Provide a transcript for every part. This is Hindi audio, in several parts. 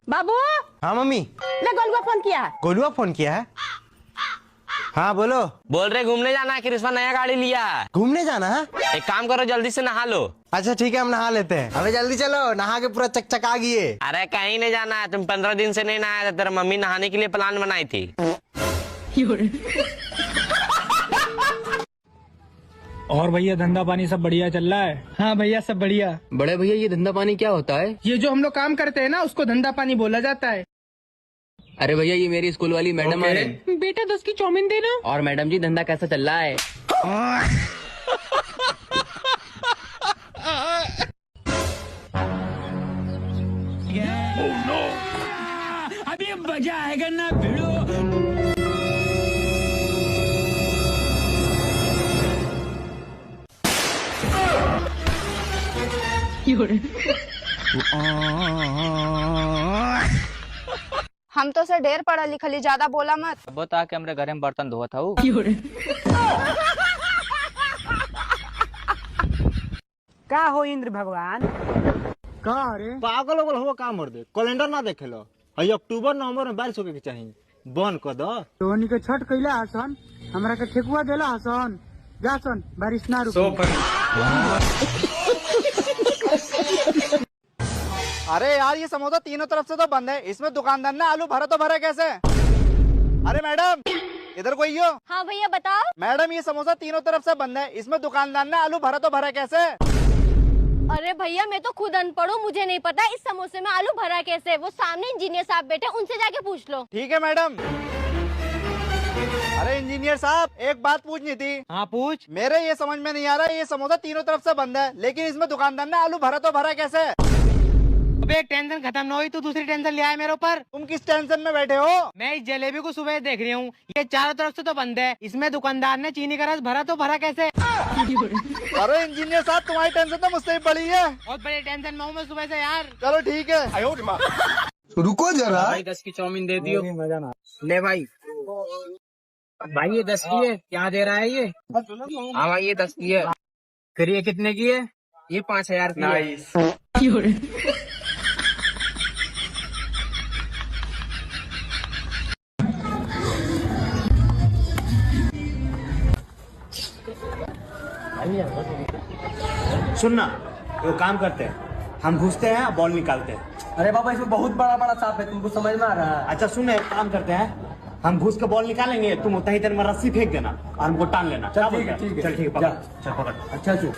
बाबू। हाँ मम्मी। ले गोलुआ फोन किया है। गोलुआ फोन किया है? हाँ बोलो। बोल रहे घूमने जाना है, कृष्णा नया गाड़ी लिया है। घूमने जाना है? एक काम करो, जल्दी से नहा लो। अच्छा ठीक है, हम नहा लेते हैं। अबे जल्दी चलो, नहा के पूरा चकचका गिए। अरे कहीं नहीं जाना है, तुम 15 दिन से नहीं नहाया था। तेरा मम्मी नहाने के लिए प्लान बनाई थी। और भैया धंधा पानी सब बढ़िया चल रहा है? हाँ भैया सब बढ़िया। बड़े भैया ये धंधा पानी क्या होता है? ये जो हम लोग काम करते हैं ना, उसको धंधा पानी बोला जाता है। अरे भैया ये मेरी स्कूल वाली मैडम आ रहे हैं। बेटा 10 की चाउमीन देना। और मैडम जी धंधा कैसा चल रहा है? अभी मजा आएगा ना भिड़ो। हम तो सर ढेर पढ़ा लिखा ली, ज्यादा बोला मत। बता के हमरे घर में बर्तन धोआ था। का हो इंद्र भगवान? कहाँ रे? पागल वगल हो का मर दे, कैलेंडर ना देखे लो। अक्टूबर नवंबर में बारिश होके चाहिए, बंद कर दो। तोहनी के छठ कैला हसन, हमरा के ठेकुआ देला हसन। जा सन, बारिश ना रुको। अरे यार ये समोसा तीनों तरफ से तो बंद है, इसमें दुकानदार ने आलू भरा तो भरा कैसे? अरे मैडम इधर कोई हो? हाँ भैया बताओ। मैडम ये समोसा तीनों तरफ से बंद है, इसमें दुकानदार ने आलू भरा तो भरा कैसे? अरे भैया मैं तो खुद अनपढ़ हूँ, मुझे नहीं पता इस समोसे में आलू भरा कैसे। वो सामने इंजीनियर साहब बैठे, उनसे जाके पूछ लो। ठीक है मैडम। अरे इंजीनियर साहब एक बात पूछनी थी। हाँ पूछ। मेरे ये समझ में नहीं आ रहा है, ये समोसा तीनों तरफ से बंद है, लेकिन इसमें दुकानदार ने आलू भरा तो भरा कैसे? अबे एक टेंशन खत्म ना हुई तो दूसरी टेंशन ले आए मेरे ऊपर। तुम किस टेंशन में बैठे हो? मैं इस जलेबी को सुबह देख रही हूँ, ये चारों तरफ से तो बंद है, इसमें दुकानदार ने चीनी का रस भरा तो भरा कैसे? अरे इंजीनियर साहब तुम्हारी टेंशन तो मुझसे ही बड़ी है। बहुत बड़ी टेंशन में हूँ मैं सुबह से यार। चलो ठीक है। रुको जरा। भाई 10 की चाउमीन दे दियो। ले भाई। भाई ये 10 की है, क्या दे रहा है ये? हाँ भाई ये 10 की है। फिर ये कितने की है? ये 5000 की है। सुनना, वो काम करते हैं, हम घुसते हैं बॉल निकालते हैं। अरे बाबा इसमें बहुत बड़ा बड़ा सांप है, तुमको समझ में आ रहा है? अच्छा सुन, एक काम करते हैं, हम घुस के बॉल निकालेंगे, तुम उतना ही देर में रस्सी फेंक देना और हमको टांग लेना। चल ठीक है, ठीक है। चल ठीक है, पकड़। चल पकड़। अच्छा चल।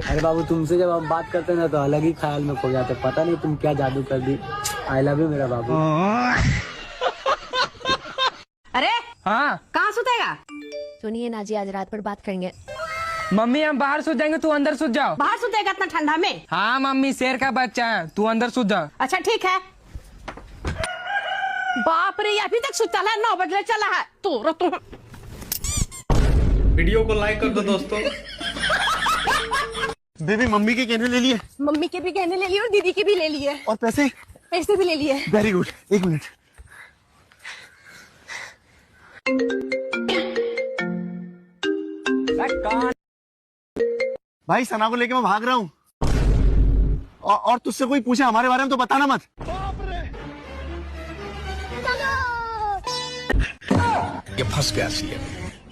अरे बाबू तुमसे जब हम बात करते ना तो अलग ही ख्याल में खो जाते, पता नहीं तुम क्या जादू कर दी। आई लव यू मेरा बाबू। अरे हाँ कहाँ सुतेगा? सुनिए ना जी, आज रात भर बात करेंगे। मम्मी हम बाहर सो जाएंगे, तू अंदर सो जाओ। बाहर सुतेगा इतना ठंडा में? हाँ मम्मी शेर का बच्चा है, तू अंदर सो जा। अच्छा ठीक है। बाप रे अभी तक सुतल है, 9 बजे चला है। तो वीडियो को लाइक कर दो दोस्तों। बेबी मम्मी के कहने ले लिए, मम्मी के भी गहने ले लिए और दीदी के भी ले लिए और पैसे पैसे भी ले लिए। Very good. एक मिनट। भाई सना को लेके मैं भाग रहा हूँ, और तुझसे कोई पूछे हमारे बारे में तो बताना मत। ये फंस गया सी है।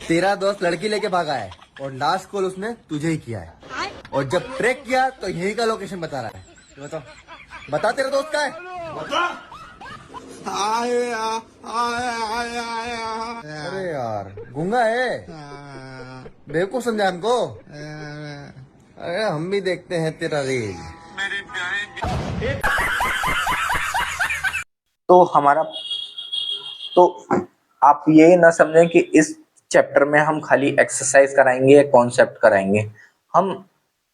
तेरा दोस्त लड़की लेके भागा है और लास्ट कॉल उसने तुझे ही किया है, और जब ट्रैक किया तो यही का लोकेशन बता रहा है। बताओ, बता तेरा दोस्त का है? अरे यार गूंगा है, बेवकूफ समझा हमको। अरे हम भी देखते हैं तेरा रील। तो हमारा तो आप ये ना समझें कि इस चैप्टर में हम खाली एक्सरसाइज कराएंगे या कॉन्सेप्ट कराएंगे। हम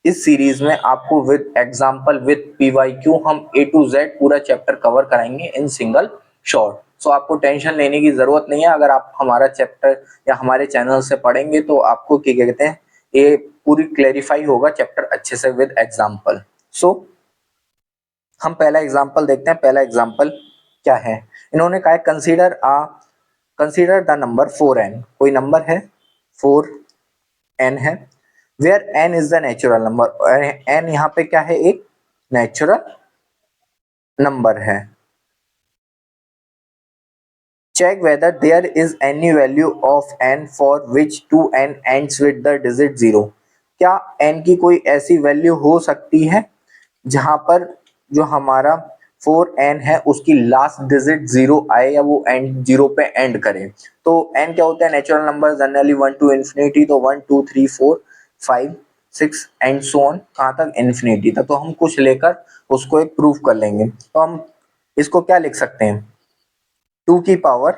इस सीरीज में आपको विद एग्जांपल विद पीवाईक्यू हम A to Z पूरा चैप्टर कवर कराएंगे इन सिंगल शॉट। सो आपको टेंशन लेने की जरूरत नहीं है। अगर आप हमारा चैप्टर या हमारे चैनल से पढ़ेंगे तो आपको क्या कहते हैं, ये पूरी क्लैरिफाई होगा चैप्टर अच्छे से विद एग्जांपल। सो हम पहला एग्जाम्पल देखते हैं। पहला एग्जाम्पल क्या है, इन्होंने कहा है कंसीडर द नंबर 4n। कोई नंबर है 4n है, where n is the natural number. n यहाँ पे क्या है, एक नेचुरल नंबर है। Check whether there is any value of n for which 2n ends with the digit 0। क्या n की कोई ऐसी वैल्यू हो सकती है जहां पर जो हमारा 4n है उसकी लास्ट डिजिट 0 आए या वो एंड 0 पे एंड करे। तो n क्या होता है, natural number generally 1 to infinity, तो 1 2 3 4 5 6 एंड सो ऑन, कहाँ तक, इन्फिनिटी तक। तो हम कुछ लेकर उसको एक प्रूफ कर लेंगे। तो हम इसको क्या लिख सकते हैं, 2 की पावर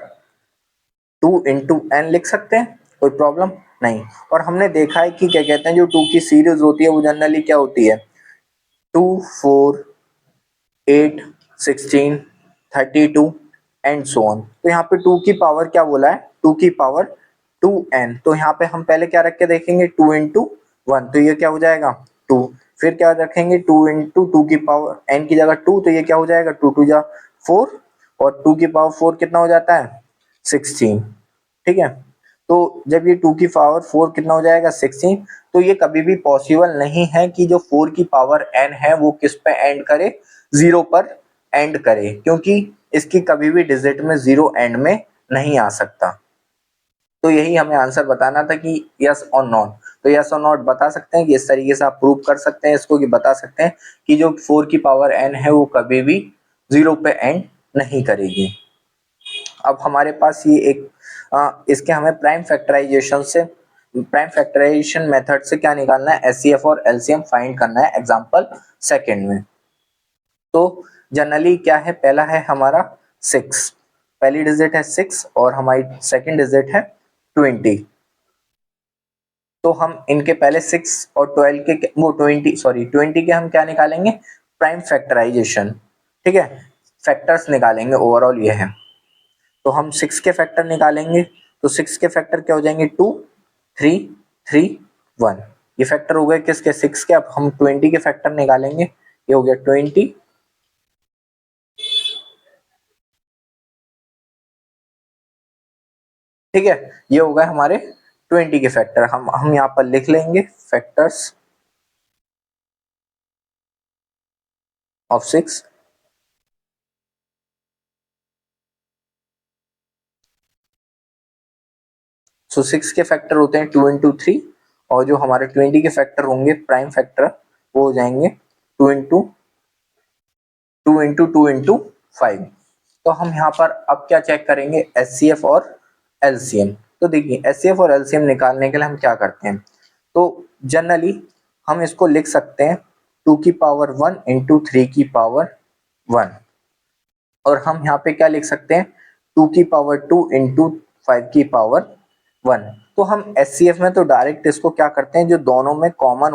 2 into n लिख सकते हैं, कोई प्रॉब्लम नहीं। और हमने देखा है कि क्या कहते हैं, जो 2 की सीरीज होती है वो जनरली क्या होती है, 2 4 8 16 32 एंड सो ऑन। तो यहाँ पे 2 की पावर क्या बोला है, 2 की पावर 2n। तो यहाँ पे हम पहले क्या रख के देखेंगे, 2 into 1, तो ये क्या हो जाएगा 2। फिर क्या रखेंगे, 2 into 2 की पावर n की जगह 2, तो ये क्या हो जाएगा 2 2 जा 4, और 2 की पावर 4 कितना हो जाता है 16। ठीक है, तो जब ये 2 की पावर 4 कितना हो जाएगा 16, तो ये कभी भी पॉसिबल नहीं है कि जो 4 की पावर n है वो किस पे एंड करे, 0 पर एंड करे, क्योंकि इसकी कभी भी डिजिट में 0 एंड में नहीं आ सकता। तो यही हमें आंसर बताना था कि यस और नॉट। तो यस और नॉट बता सकते हैं कि इस तरीके से आप प्रूव कर सकते हैं इसको, कि बता सकते हैं कि जो 4 की पावर n है वो कभी भी 0 पे एंड नहीं करेगी। अब हमारे पास ये एक इसके हमें प्राइम फैक्टराइजेशन मेथड से क्या निकालना है, एचसीएफ और एलसीएम फाइंड करना है एग्जांपल सेकंड में। तो जनरली क्या है, पहला है हमारा 6, पहली डिजिट है 6 और हमारी सेकंड डिजिट है 20। तो हम इनके पहले 6 और 12 के वो 20 के हम क्या निकालेंगे, प्राइम फैक्टराइजेशन। ठीक है, फैक्टर्स निकालेंगे, ओवरऑल ये है। तो हम 6 के फैक्टर निकालेंगे, तो 6 के फैक्टर क्या हो जाएंगे, 2 3 3 1। ये फैक्टर हो गए किसके, 6 के। अब हम 20 के फैक्टर निकालेंगे, ये हो गया 20 ठीक है, ये हो गए हमारे 20 के फैक्टर। हम यहाँ पर लिख लेंगे फैक्टर्स ऑफ 6। सो 6 के फैक्टर होते हैं 2 into 3, और जो हमारे 20 के फैक्टर होंगे प्राइम फैक्टर वो हो जाएंगे 2 into 2 into 5। तो हम यहाँ पर अब क्या चेक करेंगे, एचसीएफ और एलसीएम। तो देखिए एचसीएफ और एलसीएम निकालने के लिए हम क्या करते हैं, तो जनरली हम इसको लिख सकते हैं 2 की पावर 1 into 3 की पावर 1, और हम यहाँ पे क्या लिख सकते हैं 2 की पावर 2 into 5 की पावर 1। तो हम एचसीएफ में तो डायरेक्ट इसको क्या करते हैं, जो दोनों में कॉमन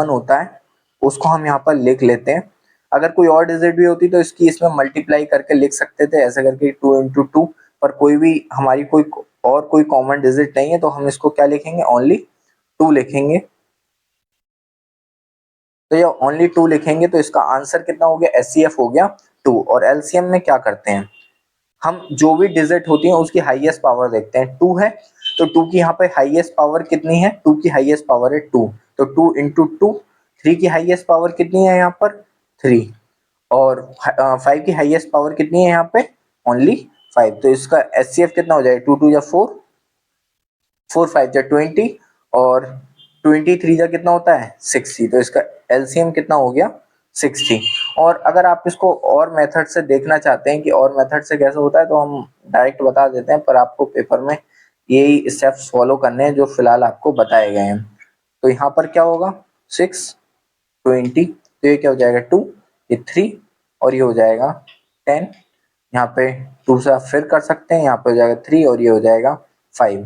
होता है उसको हम यहाँ पर लिख लेते हैं। अगर कोई और डिजिट भी होती तो इसकी इसमें मल्टीप्लाई करके लिख सकते थे, ऐसे करके 2 into 2, पर कोई भी हमारी कोई कॉमन डिजिट नहीं है, तो हम इसको क्या लिखेंगे, ओनली 2 लिखेंगे। तो ये ओनली 2 लिखेंगे, तो इसका आंसर कितना हो गया, एचसीएफ हो गया 2। और एलसीएम में क्या करते हैं, हम जो भी डिजिट होती है उसकी हाईएस्ट पावर देखते हैं। 2 है तो 2 की यहाँ पे हाईएस्ट पावर कितनी है, 2 की हाईएस्ट पावर है 2, तो 2 into 2। 3 की हाईएस्ट पावर कितनी है यहाँ पर 3, और 5 की हाईएस्ट पावर कितनी है यहाँ पे ओनली 5। तो इसका एचसीएफ कितना हो जाएगा, 2 2 जा 4 4 5 जा 20, और 23 जा कितना होता है 60। तो इसका एलसीएम कितना हो गया 60। और अगर आप इसको और मेथड से देखना चाहते हैं कि और मेथड से कैसे होता है, तो हम डायरेक्ट बता देते हैं, पर आपको पेपर में यही स्टेप्स फॉलो करने हैं जो फिलहाल आपको बताए गए हैं। तो यहाँ पर क्या होगा 6 20, तो ये क्या हो जाएगा 2, ये 3, और ये हो जाएगा 10। यहाँ पे 2 से आप फिर कर सकते हैं, यहाँ पे हो जाएगा 3, और ये हो जाएगा 5।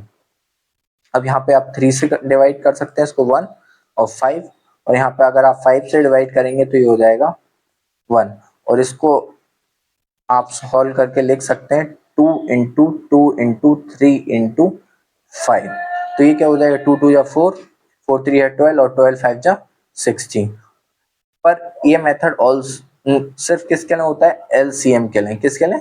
अब यहाँ पे आप 3 से डिवाइड कर सकते हैं इसको 1 और 5, और यहाँ पे अगर आप 5 से डिवाइड करेंगे तो ये हो जाएगा 1, और इसको आप सॉल्व करके लिख सकते हैं 2 into 2 into 3 into 5। तो ये क्या हो जाएगा 2 2 जा 4 4 3 है 12, और 12 5 जा 16। पर ये मेथड सिर्फ किसके लिए होता है, एलसीएम के लिए। किसके लिए,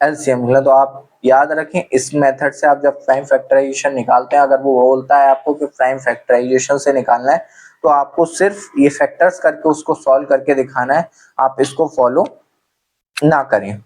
एलसीएम के लिए। तो आप याद रखें, इस मेथड से आप जब प्राइम फैक्टराइजेशन निकालते हैं, अगर वो बोलता है आपको कि प्राइम फैक्टराइजेशन से निकालना है, तो आपको सिर्फ ये फैक्टर्स करके उसको सॉल्व करके दिखाना है, आप इसको फॉलो ना करें।